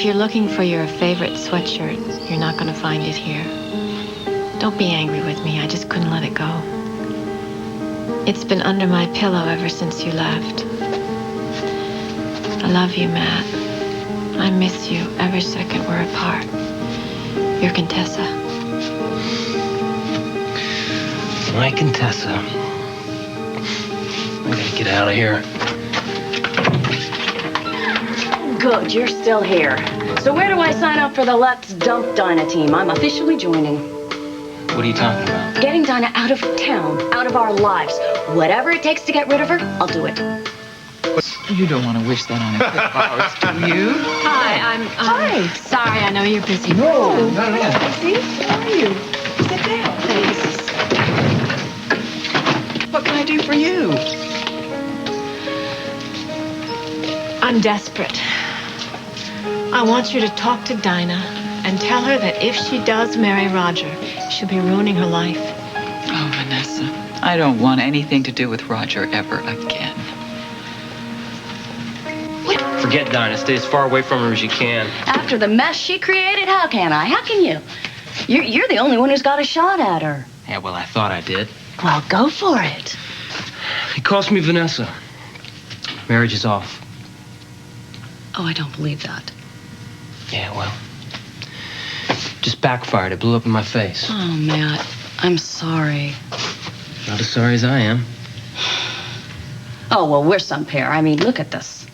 If you're looking for your favorite sweatshirt, you're not going to find it here. Don't be angry with me. I just couldn't let it go. It's been under my pillow ever since you left. I love you, Matt. I miss you every second we're apart. Your Contessa. My Contessa. I gotta get out of here. Good, you're still here. So where do I sign up for the Let's Dump Dinah team? I'm officially joining. What are you talking about? Getting Dinah out of town, out of our lives. Whatever it takes to get rid of her, I'll do it. You don't want to wish that on a kid of ours, do you? Hi, I'm sorry. I know you're busy. No, not at all. See? How are you? Sit down. Thanks. What can I do for you? I'm desperate. I want you to talk to Dinah and tell her that if she does marry Roger, she'll be ruining her life. Oh, Vanessa, I don't want anything to do with Roger ever again. Forget Dinah. Stay as far away from her as you can. After the mess she created, how can I? How can you? You're the only one who's got a shot at her. Yeah, well, I thought I did. Well, go for it. He calls me Vanessa. Marriage is off. Oh, I don't believe that. Yeah, well, just backfired. It blew up in my face. Oh, Matt, I'm sorry. Not as sorry as I am. Oh, well, we're some pair. I mean, look at this.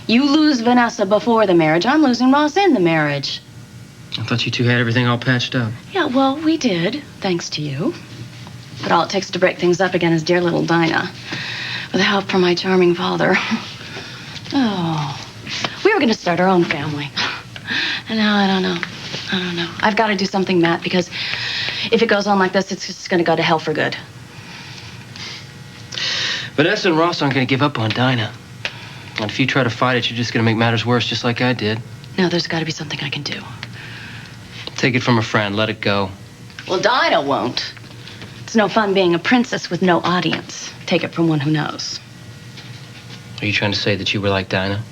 You lose Vanessa before the marriage. I'm losing Ross in the marriage. I thought you two had everything all patched up. Yeah, well, we did, thanks to you. But all it takes to break things up again is dear little Dinah. With help from my charming father. Oh, we were going to start our own family. And now I don't know. I've got to do something, Matt, because if it goes on like this, it's just going to go to hell for good. Vanessa and Ross aren't going to give up on Dinah. And if you try to fight it, you're just going to make matters worse, just like I did. No, there's got to be something I can do. Take it from a friend. Let it go. Well, Dinah won't. It's no fun being a princess with no audience. Take it from one who knows. Are you trying to say that you were like Dinah?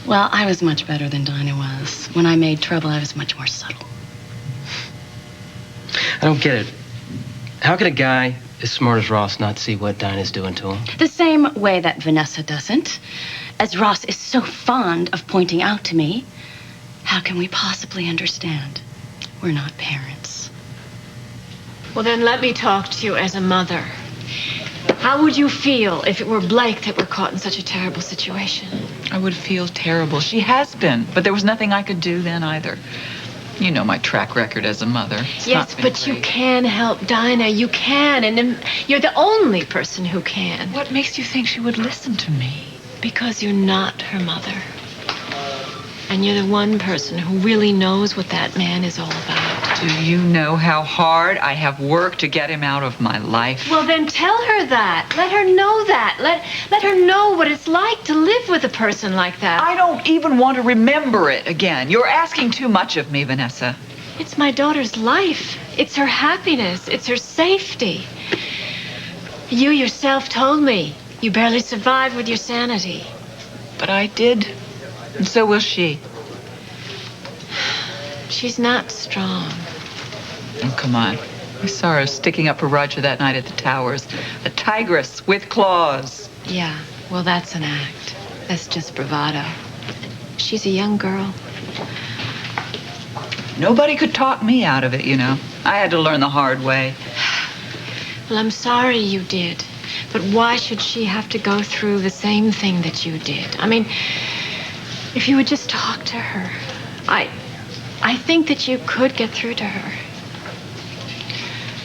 Well, I was much better than Dinah was. When I made trouble, I was much more subtle. I don't get it. How can a guy as smart as Ross not see what Dinah's doing to him? The same way that Vanessa doesn't. As Ross is so fond of pointing out to me, how can we possibly understand? We're not parents. Well, then let me talk to you as a mother. How would you feel if it were Blake that were caught in such a terrible situation? I would feel terrible. She has been, but there was nothing I could do then either. You know my track record as a mother. It's Yes, not been but you great. can help Dinah. You can, and you're the only person who can. What makes you think she would listen to me? Because you're not her mother. And you're the one person who really knows what that man is all about. Do you know how hard I have worked to get him out of my life? Well, then tell her that. Let her know that. Let her know what it's like to live with a person like that. I don't even want to remember it again. You're asking too much of me, Vanessa. It's my daughter's life. It's her happiness. It's her safety. You yourself told me you barely survived with your sanity. But I did, and so will she. She's not strong. Oh, come on. I saw her sticking up for Roger that night at the Towers. A tigress with claws. Yeah, well, that's an act. That's just bravado. She's a young girl. Nobody could talk me out of it, you know. I had to learn the hard way. Well, I'm sorry you did. But why should she have to go through the same thing that you did? I mean, if you would just talk to her, I think that you could get through to her.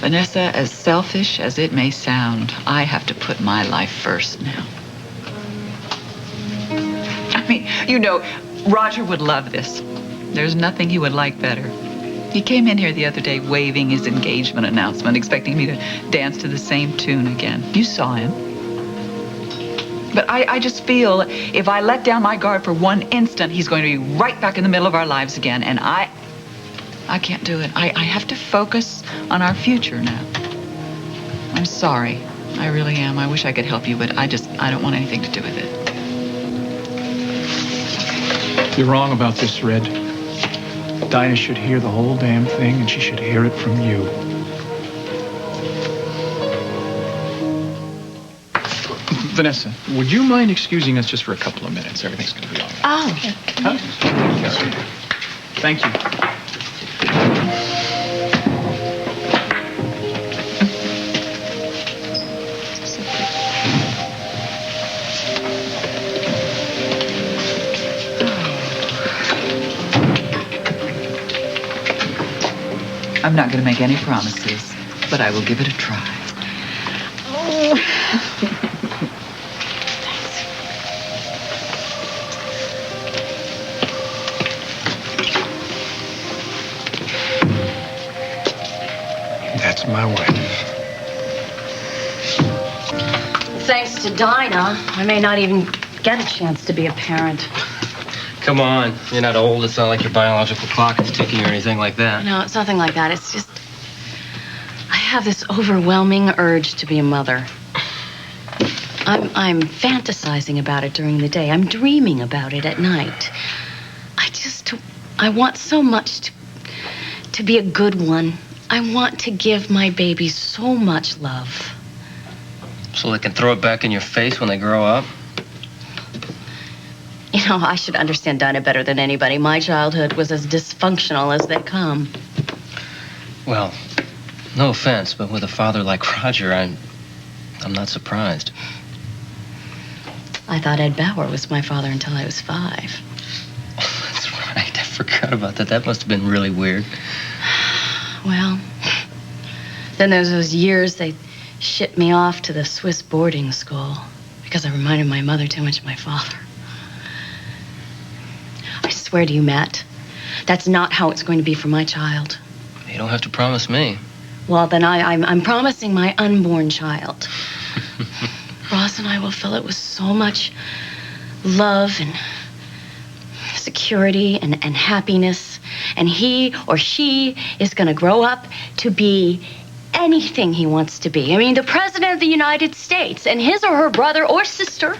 Vanessa, as selfish as it may sound, I have to put my life first now. I mean, you know, Roger would love this. There's nothing he would like better. He came in here the other day waving his engagement announcement, expecting me to dance to the same tune again. You saw him. But I just feel if I let down my guard for one instant, he's going to be right back in the middle of our lives again. And I can't do it. I have to focus on our future now. I'm sorry. I really am. I wish I could help you, but I don't want anything to do with it. You're wrong about this, Red. Dinah should hear the whole damn thing, and she should hear it from you. Vanessa, would you mind excusing us just for a couple of minutes? Everything's going to be all right. Oh. Huh? Thank you. I'm not going to make any promises, but I will give it a try. Oh. That's my wife. Thanks to Dinah, I may not even get a chance to be a parent. Come on. You're not old. It's not like your biological clock is ticking or anything like that. No, it's nothing like that. It's just, I have this overwhelming urge to be a mother. I'm fantasizing about it during the day. I'm dreaming about it at night. I want so much to be a good one. I want to give my babies so much love. So they can throw it back in your face when they grow up? You know, I should understand Dinah better than anybody. My childhood was as dysfunctional as they come. Well, no offense, but with a father like Roger, I'm not surprised. I thought Ed Bauer was my father until I was 5. Oh, that's right. I forgot about that. That must have been really weird. Well, then there's those years they shipped me off to the Swiss boarding school because I reminded my mother too much of my father. I swear to you, Matt, that's not how it's going to be for my child. You don't have to promise me. Well, then I'm promising my unborn child. Ross and I will fill it with so much love and security and happiness. And he or she is going to grow up to be anything he wants to be. I mean, the President of the United States, and his or her brother or sister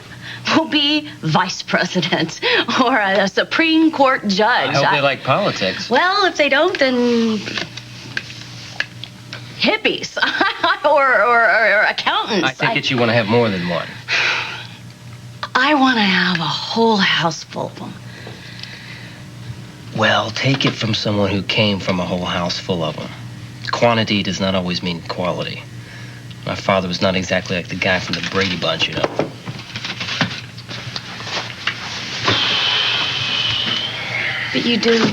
will be vice president or a Supreme Court judge. I hope they like politics. Well, if they don't, then hippies or accountants. I take it you want to have more than one. I want to have a whole house full of them. Well, take it from someone who came from a whole house full of them. Quantity does not always mean quality. My father was not exactly like the guy from the Brady Bunch, you know. But you do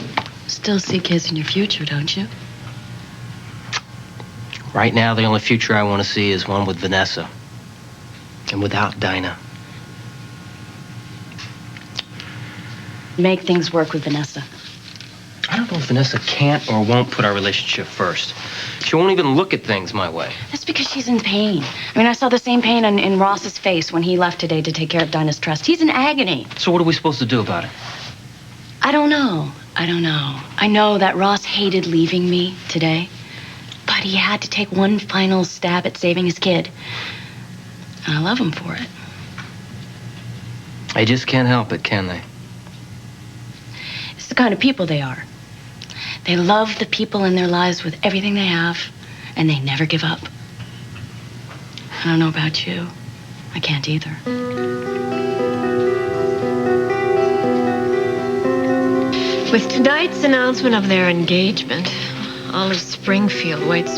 still see kids in your future, don't you? Right now, the only future I want to see is one with Vanessa. And without Dinah. Make things work with Vanessa. I don't know if Vanessa can't or won't put our relationship first. She won't even look at things my way. That's because she's in pain. I mean, I saw the same pain in Ross's face when he left today to take care of Dinah's trust. He's in agony. So what are we supposed to do about it? I don't know. I know that Ross hated leaving me today, but he had to take one final stab at saving his kid. And I love him for it. They just can't help it, can they? It's the kind of people they are. They love the people in their lives with everything they have, and they never give up. I don't know about you. I can't either. With tonight's announcement of their engagement, all of Springfield waits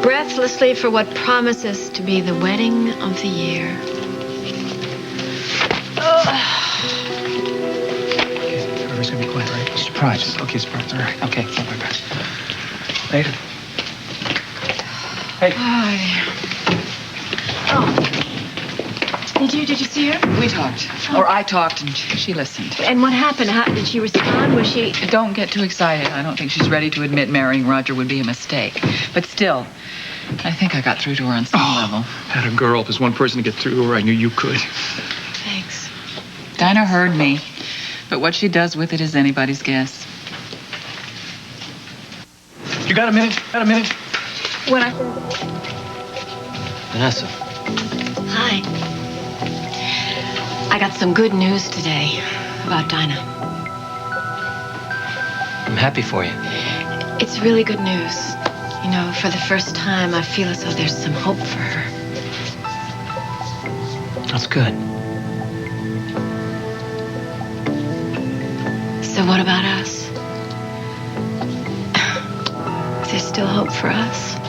breathlessly for what promises to be the wedding of the year. Everybody's gonna be quiet, right? Surprise. Okay, surprise. All right. Okay, not my best. Later. Hey. Hi. Oh. Did you see her? We talked. Or I talked and she listened. And what happened? How did she respond? Was she... Don't get too excited. I don't think she's ready to admit marrying Roger would be a mistake. But still, I think I got through to her on some level. Had a girl. If there's one person to get through to her, I knew you could. Thanks. Dinah heard me. But what she does with it is anybody's guess. You got a minute? When I... Vanessa. Hi. I got some good news today about Dinah. I'm happy for you. It's really good news. You know, for the first time, I feel as though there's some hope for her. That's good. So what about us? Is there still hope for us?